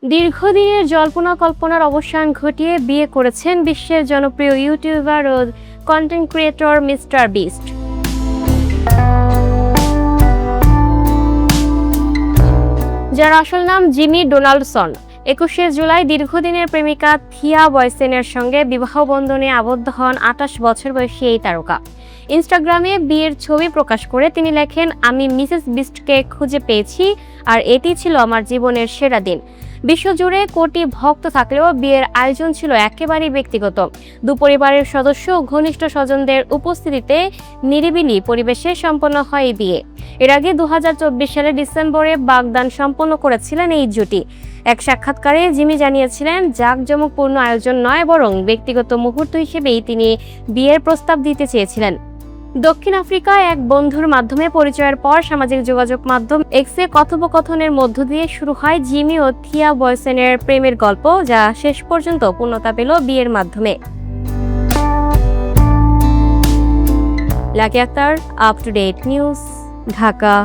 দীর্ঘদিনের জল্পনা কল্পনার অবসান ঘটিয়ে বিয়ে করেছেন বিশ্বের জনপ্রিয় ইউটিউবার ও কন্টেন্ট ক্রিয়েটর মিস্টার বিস্ট। যার আসল নাম জিমি ডোনাল্ডসন। 21শে জুলাই দীর্ঘদিনের প্রেমিকা থিয়া বয়সেনের সঙ্গে বিবাহ বন্ধনে আবদ্ধ হন 28 বছর বয়সী এই তারকা। ইনস্টাগ্রামে বিয়ের ছবি প্রকাশ করে তিনি লেখেন, আমি মিসেস বিস্টকে খুঁজে পেয়েছি আর এটি ছিল আমার জীবনের সেরা দিন। বিশ্বজুড়ে কোটি ভক্ত থাকলেও বিয়ের আয়োজন ছিল একেবারেই ব্যক্তিগত। দুপরিবারের সদস্য ও ঘনিষ্ঠ স্বজনদের উপস্থিতিতে নিরিবিলি পরিবেশে সম্পন্ন হয় এই বিয়ে। এর আগে 2024 সালের ডিসেম্বরে বাগদান সম্পন্ন করেছিলেন এই জুটি। এক সাক্ষাৎকারে জিমি জানিয়েছিলেন, জাঁকজমকপূর্ণ আয়োজন নয়, বরং ব্যক্তিগত মুহূর্ত হিসেবেই তিনি বিয়ের প্রস্তাব দিতে চেয়েছিলেন। দক্ষিণ আফ্রিকায় এক বন্ধুর মাধ্যমে পরিচয়ের পর সামাজিক যোগাযোগ মাধ্যম এক্সে কথোপকথনের মধ্য দিয়ে শুরু হয় জিমি ও থিয়া বয়সেনের প্রেমের গল্প, যা শেষ পর্যন্ত পূর্ণতা পেল বিয়ের মাধ্যমে। Lucky Akter, up to date news, Dhaka.